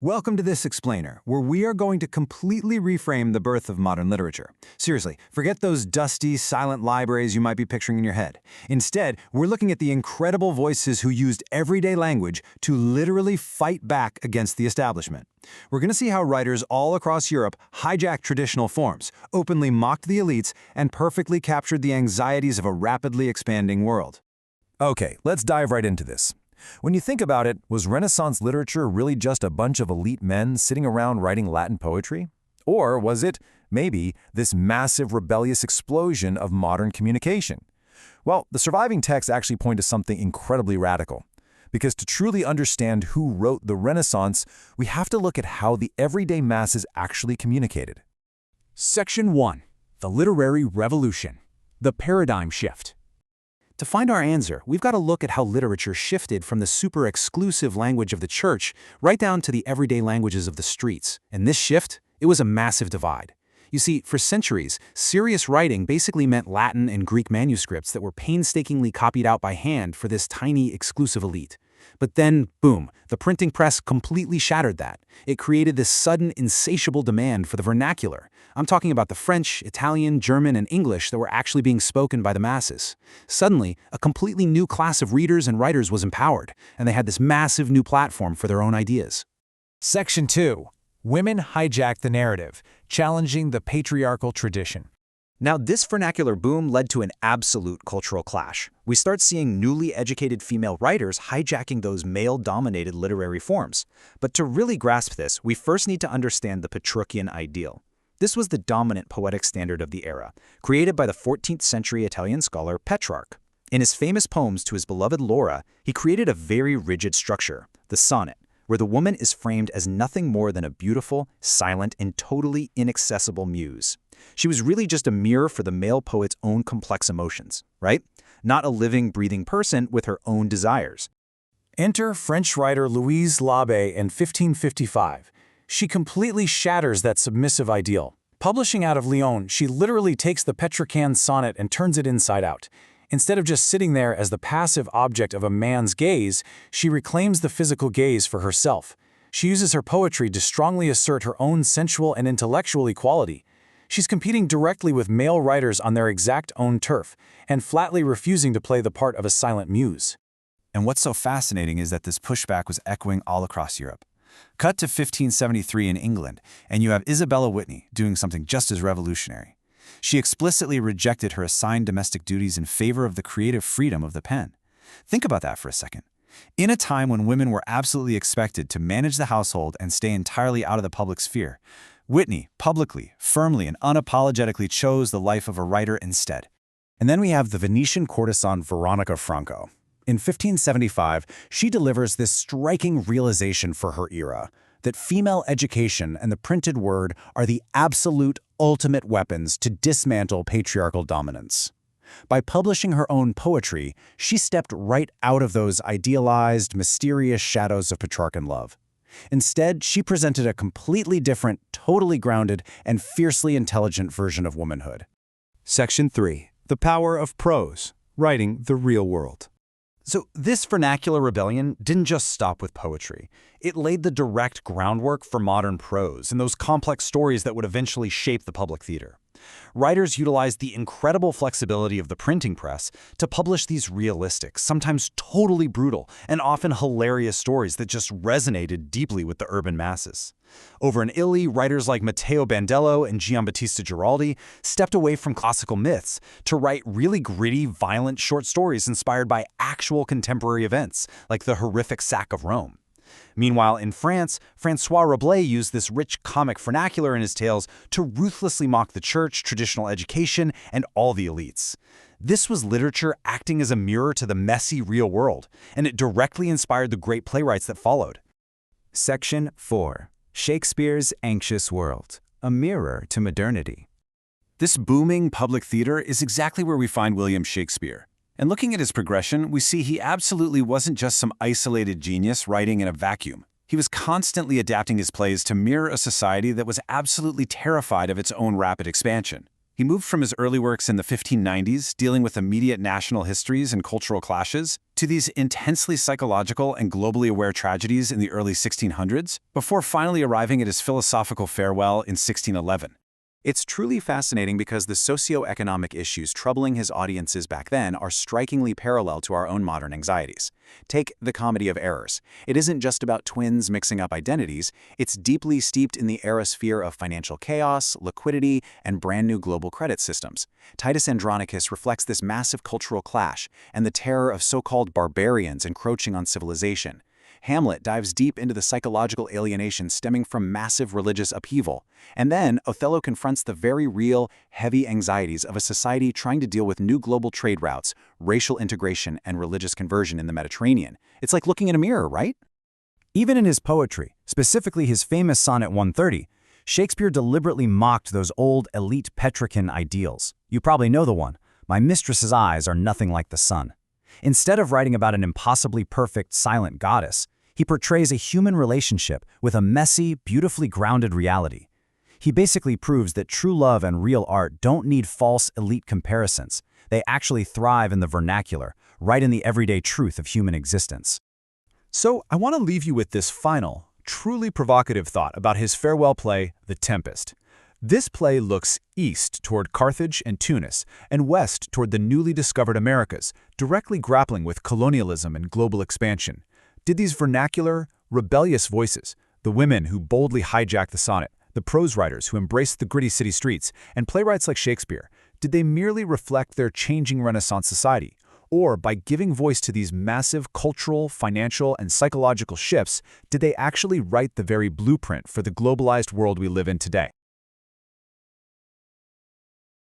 Welcome to This Explainer, where we are going to completely reframe the birth of modern literature. Seriously, forget those dusty, silent libraries you might be picturing in your head. Instead, we're looking at the incredible voices who used everyday language to literally fight back against the establishment. We're going to see how writers all across Europe hijacked traditional forms, openly mocked the elites, and perfectly captured the anxieties of a rapidly expanding world. Okay, let's dive right into this. When you think about it, was Renaissance literature really just a bunch of elite men sitting around writing Latin poetry? Or was it, maybe, this massive rebellious explosion of modern communication? Well, the surviving texts actually point to something incredibly radical. Because to truly understand who wrote the Renaissance, we have to look at how the everyday masses actually communicated. Section 1. The Literary Revolution. The Paradigm Shift. To find our answer, we've got to look at how literature shifted from the super exclusive language of the church right down to the everyday languages of the streets. And this shift, it was a massive divide. You see, for centuries, serious writing basically meant Latin and Greek manuscripts that were painstakingly copied out by hand for this tiny, exclusive elite. But then, boom, the printing press completely shattered that. It created this sudden, insatiable demand for the vernacular. I'm talking about the French, Italian, German, and English that were actually being spoken by the masses. Suddenly, a completely new class of readers and writers was empowered, and they had this massive new platform for their own ideas. Section 2. Women hijack the narrative, challenging the patriarchal tradition. Now, this vernacular boom led to an absolute cultural clash. We start seeing newly educated female writers hijacking those male-dominated literary forms. But to really grasp this, we first need to understand the Petrarchian ideal. This was the dominant poetic standard of the era, created by the 14th century Italian scholar Petrarch. In his famous poems to his beloved Laura, he created a very rigid structure, the sonnet, where the woman is framed as nothing more than a beautiful, silent, and totally inaccessible muse. She was really just a mirror for the male poet's own complex emotions, right? Not a living, breathing person with her own desires. Enter French writer Louise L'Abbé in 1555. She completely shatters that submissive ideal. Publishing out of Lyon, she literally takes the Petrarchan sonnet and turns it inside out. Instead of just sitting there as the passive object of a man's gaze, she reclaims the physical gaze for herself. She uses her poetry to strongly assert her own sensual and intellectual equality. She's competing directly with male writers on their exact own turf, and flatly refusing to play the part of a silent muse. And what's so fascinating is that this pushback was echoing all across Europe. Cut to 1573 in England, and you have Isabella Whitney doing something just as revolutionary. She explicitly rejected her assigned domestic duties in favor of the creative freedom of the pen. Think about that for a second. In a time when women were absolutely expected to manage the household and stay entirely out of the public sphere, Whitney publicly, firmly, and unapologetically chose the life of a writer instead. And then we have the Venetian courtesan Veronica Franco. In 1575, she delivers this striking realization for her era, that female education and the printed word are the absolute ultimate weapons to dismantle patriarchal dominance. By publishing her own poetry, she stepped right out of those idealized, mysterious shadows of Petrarchan love. Instead, she presented a completely different, totally grounded, and fiercely intelligent version of womanhood. Section 3. The Power of Prose, Writing the Real World. So this vernacular rebellion didn't just stop with poetry. It laid the direct groundwork for modern prose and those complex stories that would eventually shape the public theater. Writers utilized the incredible flexibility of the printing press to publish these realistic, sometimes totally brutal, and often hilarious stories that just resonated deeply with the urban masses. Over in Italy, writers like Matteo Bandello and Giambattista Giraldi stepped away from classical myths to write really gritty, violent short stories inspired by actual contemporary events, like the horrific sack of Rome. Meanwhile, in France, François Rabelais used this rich comic vernacular in his tales to ruthlessly mock the church, traditional education, and all the elites. This was literature acting as a mirror to the messy real world, and it directly inspired the great playwrights that followed. Section 4. Shakespeare's Anxious World, a mirror to modernity. This booming public theater is exactly where we find William Shakespeare. And looking at his progression, we see he absolutely wasn't just some isolated genius writing in a vacuum. He was constantly adapting his plays to mirror a society that was absolutely terrified of its own rapid expansion. He moved from his early works in the 1590s, dealing with immediate national histories and cultural clashes, to these intensely psychological and globally aware tragedies in the early 1600s, before finally arriving at his philosophical farewell in 1611. It's truly fascinating because the socio-economic issues troubling his audiences back then are strikingly parallel to our own modern anxieties. Take The Comedy of Errors. It isn't just about twins mixing up identities, it's deeply steeped in the erosphere of financial chaos, liquidity, and brand new global credit systems. Titus Andronicus reflects this massive cultural clash and the terror of so-called barbarians encroaching on civilization. Hamlet dives deep into the psychological alienation stemming from massive religious upheaval. And then Othello confronts the very real, heavy anxieties of a society trying to deal with new global trade routes, racial integration, and religious conversion in the Mediterranean. It's like looking in a mirror, right? Even in his poetry, specifically his famous Sonnet 130, Shakespeare deliberately mocked those old elite Petrarchan ideals. You probably know the one, "My mistress's eyes are nothing like the sun." Instead of writing about an impossibly perfect, silent goddess, he portrays a human relationship with a messy, beautifully grounded reality. He basically proves that true love and real art don't need false, elite comparisons. They actually thrive in the vernacular, right in the everyday truth of human existence. So I want to leave you with this final, truly provocative thought about his farewell play, The Tempest. This play looks east toward Carthage and Tunis, and west toward the newly discovered Americas, directly grappling with colonialism and global expansion. Did these vernacular, rebellious voices, the women who boldly hijacked the sonnet, the prose writers who embraced the gritty city streets, and playwrights like Shakespeare, did they merely reflect their changing Renaissance society? Or, by giving voice to these massive cultural, financial, and psychological shifts, did they actually write the very blueprint for the globalized world we live in today?